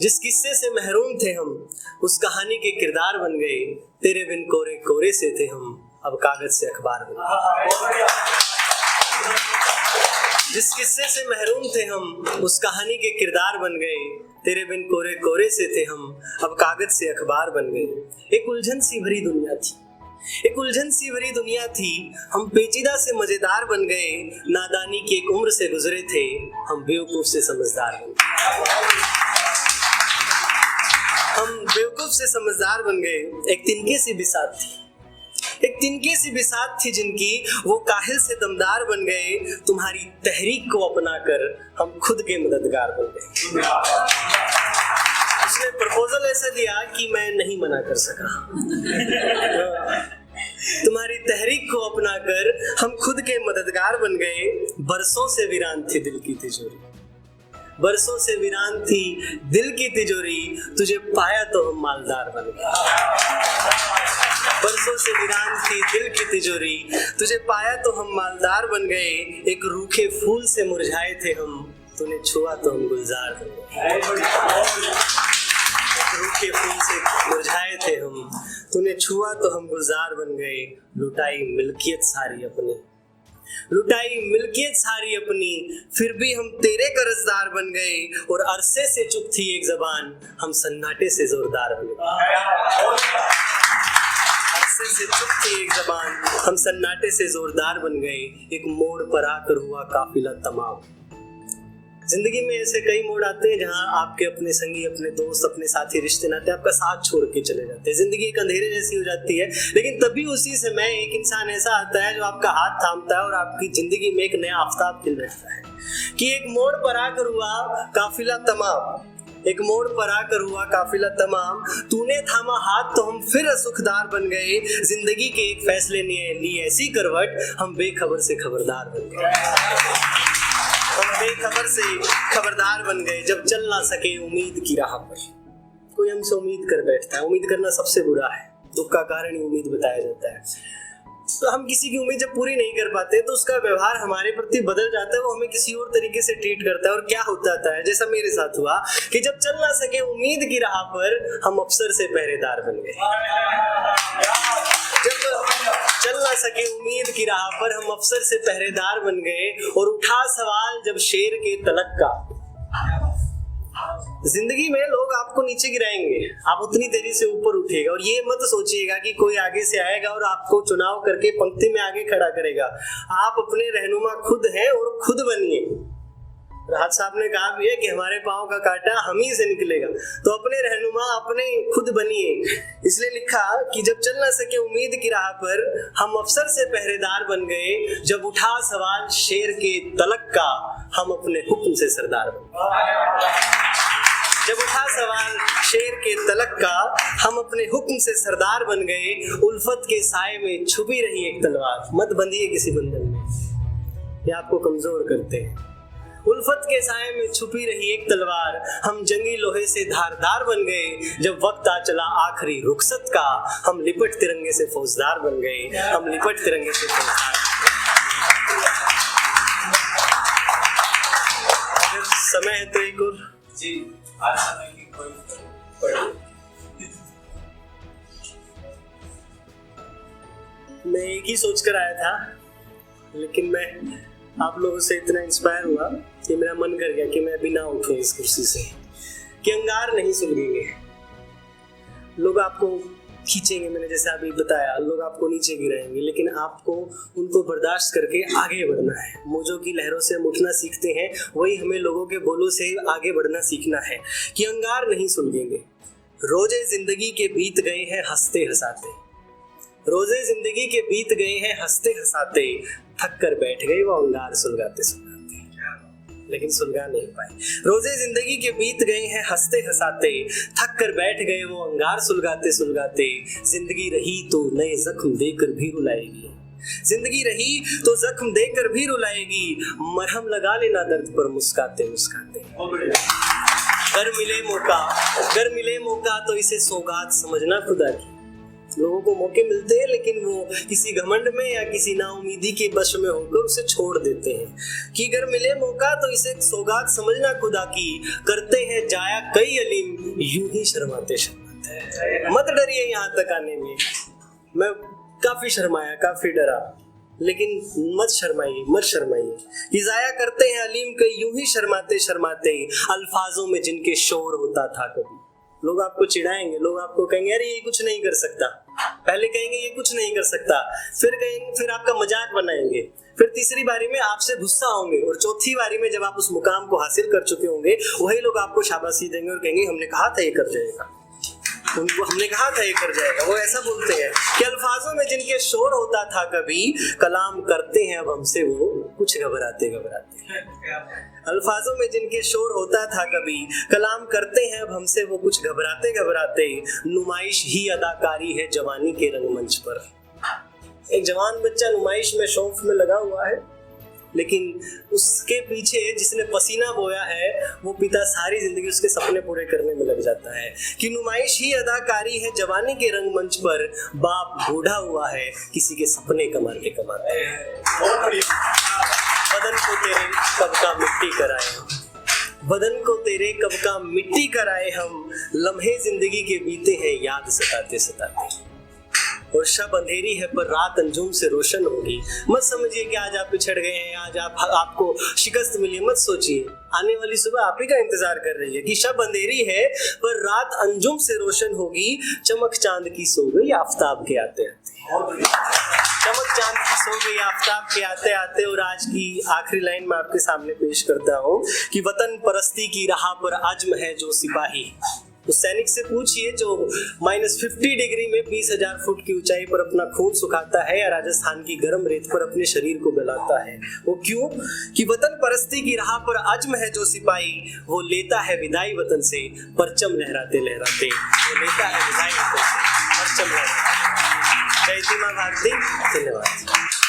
जिस किस्से से महरूम थे हम उस कहानी के किरदार बन गए, तेरे बिन कोरे कोरे से थे हम अब कागज से अखबार बन गए। जिस किस्से से महरूम थे हम उस कहानी के किरदार बन गए, तेरे बिन कोरे कोरे से थे हम अब कागज से अखबार बन गए। एक उलझन सी भरी दुनिया थी, एक उलझन सी भरी दुनिया थी, हम पेचीदा से मजेदार बन गए। नादानी की एक उम्र से गुजरे थे, हम बेवकूफ से समझदार बन गए। हम बेवकूफ से समझदार बन गए। एक तिनके सी बिसात थी, एक तिनके सी बिसात थी जिनकी, वो काहिल से दमदार बन गए। तुम्हारी तहरीक को अपनाकर हम खुद के मददगार बन गए। उसने प्रपोजल ऐसा दिया कि मैं नहीं मना कर सका। तुम्हारी तहरीक को अपनाकर हम खुद के मददगार बन गए। बरसों से वीरान थी दिल की तिजोरी, बरसों से वीरान थी दिल की तिजोरी, तुझे पाया तो हम मालदार बन गए। बरसों से वीरान थी दिल की तिजोरी, तुझे पाया तो हम मालदार बन गए। एक रूखे फूल से मुरझाए थे हम, तूने छुआ तो हम गुलजार बन गए। रूखे फूल से मुरझाए थे हम, तूने छुआ तो हम गुलजार बन गए। लुटाई मिल्कियत सारी अपनी, लुटाई मिल्कियत सारी अपनी, फिर भी हम तेरे कर्जदार बन गए। और अरसे से चुप थी एक जबान, हम सन्नाटे से जोरदार बन गए। अरसे से चुप थी एक जबान, हम सन्नाटे से जोरदार बन गए। एक मोड़ पर आकर हुआ काफिला तमाम। जिंदगी में ऐसे कई मोड़ आते हैं जहां आपके अपने संगी, अपने दोस्त, अपने साथी, रिश्ते नाते आपका साथ छोड़ के चले जाते हैं। जिंदगी एक अंधेरे जैसी हो जाती है, लेकिन तभी उसी समय एक इंसान ऐसा आता है जो आपका हाथ थामता है और आपकी जिंदगी में एक नया आफताब खिल बैठता है। कि एक मोड़ पर आकर हुआ काफिला तमाम, एक मोड़ पर आकर हुआ काफिला तमाम, तूने थामा हाथ तो हम फिर सुखदार बन गए। जिंदगी के एक फैसले ने ली ऐसी करवट, हम बेखबर से खबरदार बन गए। हम बेखबर से खबरदार बन गए। जब चल ना सके उम्मीद की राह पर, कोई हमसे उम्मीद कर बैठता है। उम्मीद करना सबसे बुरा है, दुख का कारण ही उम्मीद बताया जाता है। तो हम किसी की उम्मीद जब पूरी नहीं कर पाते तो उसका व्यवहार हमारे प्रति बदल जाता है, वो हमें किसी और तरीके से ट्रीट करता है। और क्या होता है, जैसा मेरे साथ हुआ कि जब चल ना सके उम्मीद की राह पर, हम अफसर से पहरेदार बन गए। जब चल ना सके उम्मीद की राह पर, हम अफसर से पहरेदार बन गए। और उठा सवाल जब शेर के तलक का, जिंदगी में लोग आपको नीचे गिराएंगे, आप उतनी देरी से ऊपर उठेगा। और ये मत सोचिएगा कि कोई आगे से आएगा और आपको चुनाव करके पंक्ति में आगे खड़ा करेगा। आप अपने रहनुमा खुद हैं और खुद बनिए। राहत साहब ने कहा भी है कि हमारे पांव का कांटा हम ही से निकलेगा, तो अपने रहनुमा अपने खुद बनिए। इसलिए लिखा कि जब चल ना सके उम्मीद की राह पर, हम अफसर से पहरेदार बन गए। जब उठा सवाल शेर के तलक का, हम अपने हुक्म से सरदार बन गए। जब उठा सवाल शेर के तलक का, हम अपने हुक्म से सरदार बन गए। उल्फत के साए में छुपी रही एक तलवार, मत बंधिए किसी बंधन में, ये आपको कमजोर करते हैं। उल्फत के साए में छुपी रही एक तलवार, हम जंगी लोहे से धारदार बन गए। जब वक्त आ चला आखिरी रुखसत का, हम लिपट तिरंगे से फौजदार बन गए। हम लिपट तिरंगे से फौजदार। अगर समय है तो एक और जी, आज समय की कोई मैं एक ही सोच कर आया था, लेकिन मैं आप लोगों से इतना इंस्पायर हुआ कि मेरा मन कर गया कि मैं अभी ना उठूं इस कुर्सी से। कि अंगार नहीं सुलगेंगे, लोग आपको खींचेंगे, मैंने जैसा अभी बताया, लोग आपको नीचे गिराएंगे, लेकिन आपको उनको बर्दाश्त करके आगे बढ़ना है। मौजों की लहरों से हम उठना सीखते हैं, वही हमें लोगों के बोलों से आगे बढ़ना सीखना है। कि अंगार नहीं सुलगेंगे, रोजे जिंदगी के बीत गए हैं हंसते हंसाते, रोजे जिंदगी के बीत गए हैं हंसते हंसाते। थक कर बैठ गए वो अंगार सुलगाते सुलगाते, लेकिन सुलगा नहीं पाए। रोजे जिंदगी के बीत गए हैं हंसते हंसाते, थक कर बैठ गए वो अंगार सुलगाते सुलगाते। जिंदगी रही तो नए जख्म देकर भी रुलाएगी, जिंदगी रही तो जख्म देकर भी रुलाएगी। मरहम लगा लेना दर्द पर मुस्काते मुस्काते। अगर मिले मौका तो इसे सौगात समझना खुदा की, लोगों को मौके मिलते हैं लेकिन वो किसी घमंड में या किसी नाउमीदी के बश में होकर उसे छोड़ देते हैं कि अगर मिले मौका तो इसे सौगात समझना खुदा की, करते हैं जाया कई अलीम यूं ही शर्माते शर्माते। मत डरिए यहाँ तक आने में, मैं काफी शर्माया, काफी डरा, लेकिन मत शर्माइए, मत शर्माइए कि जाया करते हैं अलीम कई यूं ही शर्माते शर्माते, अल्फाजों में जिनके शोर होता था कभी। लोग आपको चिढ़ाएंगे, लोग आपको कहेंगे अरे ये कुछ नहीं कर सकता, पहले कहेंगे ये कुछ नहीं कर सकता, फिर कहेंगे, फिर आपका मजाक बनाएंगे, फिर तीसरी बारी में आपसे गुस्सा होंगे, और चौथी बारी में जब आप उस मुकाम को हासिल कर चुके होंगे वही लोग आपको शाबाशी देंगे और कहेंगे हमने कहा था ये कर जाएगा, उनको हमने कहा था ये कर जाएगा। वो ऐसा बोलते हैं कि अल्फाजों में जिनके शोर होता था कभी, कलाम करते हैं अब हमसे वो कुछ घबराते घबराते। अल्फाजों में जिनके शोर होता था कभी, कलाम करते हैं अब हमसे वो कुछ घबराते घबराते, नुमाइश ही अदाकारी है जवानी के रंगमंच पर। एक जवान बच्चा नुमाइश में शौक में लगा हुआ है, लेकिन उसके पीछे जिसने पसीना बोया है वो पिता सारी जिंदगी उसके सपने पूरे करने में लग जाता है कि नुमाइश ही अदाकारी है जवानी के रंगमंच पर, बाप बूढ़ा हुआ है किसी के सपने कमाते कमाते। बदन को तेरे कब का मिट्टी कराए हम, बदन को तेरे कब का मिट्टी कराए हम, लम्हे जिंदगी के बीते हैं याद सताते सताते। और शब अंधेरी है पर रात अंजुम से रोशन होगी। मत समझिए कि आज आप पिछड़ गए हैं, आज आपको शिकस्त मिली, मत सोचिए, आने वाली सुबह आप ही का इंतजार कर रही है कि शब अंधेरी है पर रात अंजुम से रोशन होगी, चमक चांद की सो गई आफताब के आते आते। चमक चांद की सो गई आफताब के आते आते। और आज की आखिरी लाइन मैं आपके सामने पेश करता हूँ कि वतन परस्ती की राह पर अज़्म है जो सिपाही, उस सैनिक से पूछिए जो -50 डिग्री में 20,000 फुट की ऊंचाई पर अपना खून सुखाता है या राजस्थान की गर्म रेत पर अपने शरीर को गलाता है। वो क्यों? कि वतन परस्ती की राह पर अज़्म है जो सिपाही, वो लेता है विदाई वतन से परचम लहराते लहराते, वो लेता है विदाई वतन से परचम लहराते। जय जी मां भारती, धन्यवाद।